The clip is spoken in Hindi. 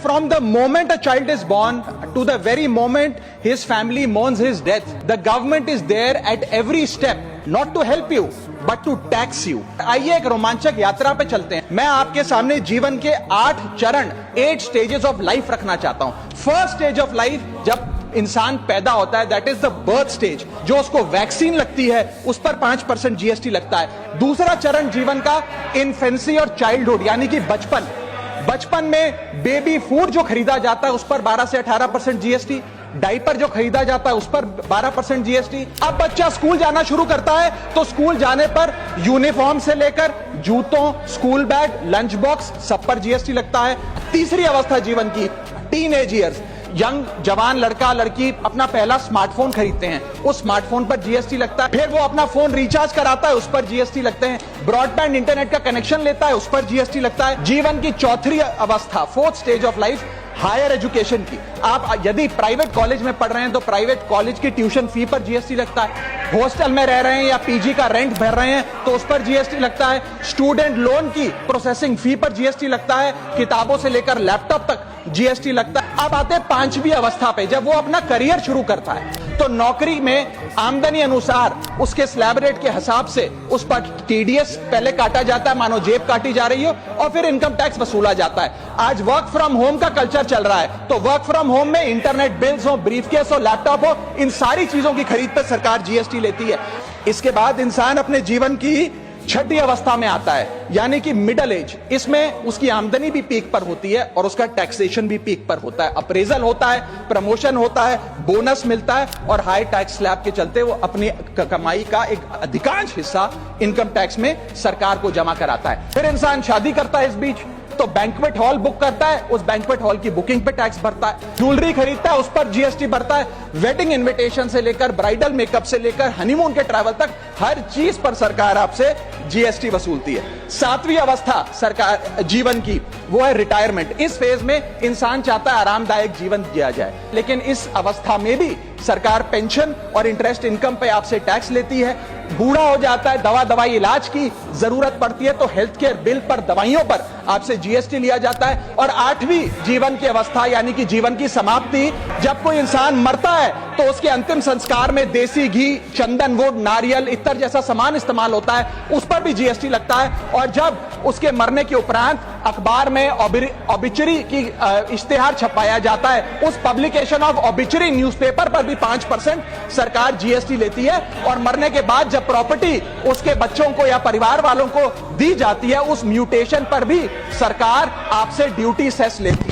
from the moment a child is born to the very moment his family mourns his death, the government is there at every step, not to help you, but to tax you. आइए एक रोमांचक यात्रा पे चलते हैं. मैं आपके सामने जीवन के 8 चरण, 8 स्टेजेस ऑफ लाइफ रखना चाहता हूं. फर्स्ट स्टेज ऑफ लाइफ, जब इंसान पैदा होता है, that is the birth stage. जो उसको वैक्सीन लगती है उस पर 5% जीएसटी लगता है. दूसरा चरण जीवन का इन्फेंसी और चाइल्डहुड, यानी कि बचपन. बचपन में बेबी फूड जो खरीदा जाता है उस पर 12 से 18% जीएसटी. डाइपर जो खरीदा जाता है उस पर 12% जीएसटी. अब बच्चा स्कूल जाना शुरू करता है तो स्कूल जाने पर यूनिफॉर्म से लेकर जूतों, स्कूल बैग, लंच बॉक्स, सब पर जीएसटी लगता है. तीसरी अवस्था जीवन की, टीनेज ईयर्स, यंग जवान लड़का लड़की अपना पहला स्मार्टफोन खरीदते हैं, उस स्मार्टफोन पर जीएसटी लगता है. फिर वो अपना फोन रिचार्ज कराता है, उस पर जीएसटी लगते हैं. ब्रॉडबैंड इंटरनेट का कनेक्शन लेता है, उस पर जीएसटी लगता है. जीवन की चौथी अवस्था, fourth stage of life, higher education की. आप यदि प्राइवेट कॉलेज में पढ़ रहे हैं तो प्राइवेट कॉलेज की ट्यूशन फी पर जीएसटी लगता है. हॉस्टल में रह रहे हैं या पीजी का रेंट भर रहे हैं तो उस पर जीएसटी लगता है. स्टूडेंट लोन की प्रोसेसिंग फी पर जीएसटी लगता है. किताबों से लेकर लैपटॉप तक जीएसटी लगता है. अब आते हैं पांचवी अवस्था पे, जब वो अपना करियर शुरू करता है तो नौकरी में आमदनी अनुसार उसके स्लैब रेट के हिसाब से उस पर टीडीएस पहले काटा जाता है, मानो जेब काटी जा रही हो, और फिर इनकम टैक्स वसूला जाता है. आज वर्क फ्रॉम होम का कल्चर चल रहा है तो वर्क फ्रॉम होम में इंटरनेट बिल्स हो, ब्रीफकेस हो, लैपटॉप हो, इन सारी चीजों की खरीद पर सरकार जीएसटी लेती है. इसके बाद इंसान अपने जीवन की छठी अवस्था में आता है, यानी कि मिडिल एज. इसमें उसकी आमदनी भी पीक पर होती है और उसका टैक्सेशन भी पीक पर होता है. अप्रेजल होता है, प्रमोशन होता है, बोनस मिलता है और हाई टैक्स स्लैब के चलते वो अपनी कमाई का एक अधिकांश हिस्सा इनकम टैक्स में सरकार को जमा कराता है. फिर इंसान शादी करता है, इस बीच तो बैंक्वेट हॉल बुक करता है, उस बैंक्वेट हॉल की बुकिंग पे टैक्स भरता है. ज्वेलरी खरीदता है, उस पर जीएसटी भरता है. वेडिंग इनविटेशन से लेकर ब्राइडल मेकअप से लेकर हनीमून के ट्रैवल तक हर चीज पर सरकार आपसे जीएसटी वसूलती है. सातवीं अवस्था सरकार जीवन की, वो है रिटायरमेंट. इस फेज में इंसान चाहता है आरामदायक जीवन जिया जाए, लेकिन इस अवस्था में भी सरकार पेंशन और इंटरेस्ट इनकम पे आपसे टैक्स लेती है. बूढ़ा हो जाता है, दवाई इलाज की जरूरत पड़ती है तो हेल्थ केयर बिल पर, दवाइयों पर आपसे जीएसटी लिया जाता है. और आठवीं जीवन की अवस्था, यानी कि जीवन की समाप्ति, जब कोई इंसान मरता है तो उसके अंतिम संस्कार में देसी घी, चंदनवुड, नारियल, इत्तर जैसा सामान इस्तेमाल होता है, उस पर भी जीएसटी लगता है. और जब उसके मरने के उपरांत अखबार में ऑबिचरी की इश्तेहार छपाया जाता है, उस पब्लिकेशन ऑफ ऑबिचरी न्यूज़पेपर पर भी 5% सरकार जीएसटी लेती है. और मरने के बाद जब प्रॉपर्टी उसके बच्चों को या परिवार वालों को दी जाती है, उस म्यूटेशन पर भी सरकार आपसे ड्यूटी सेस लेती है.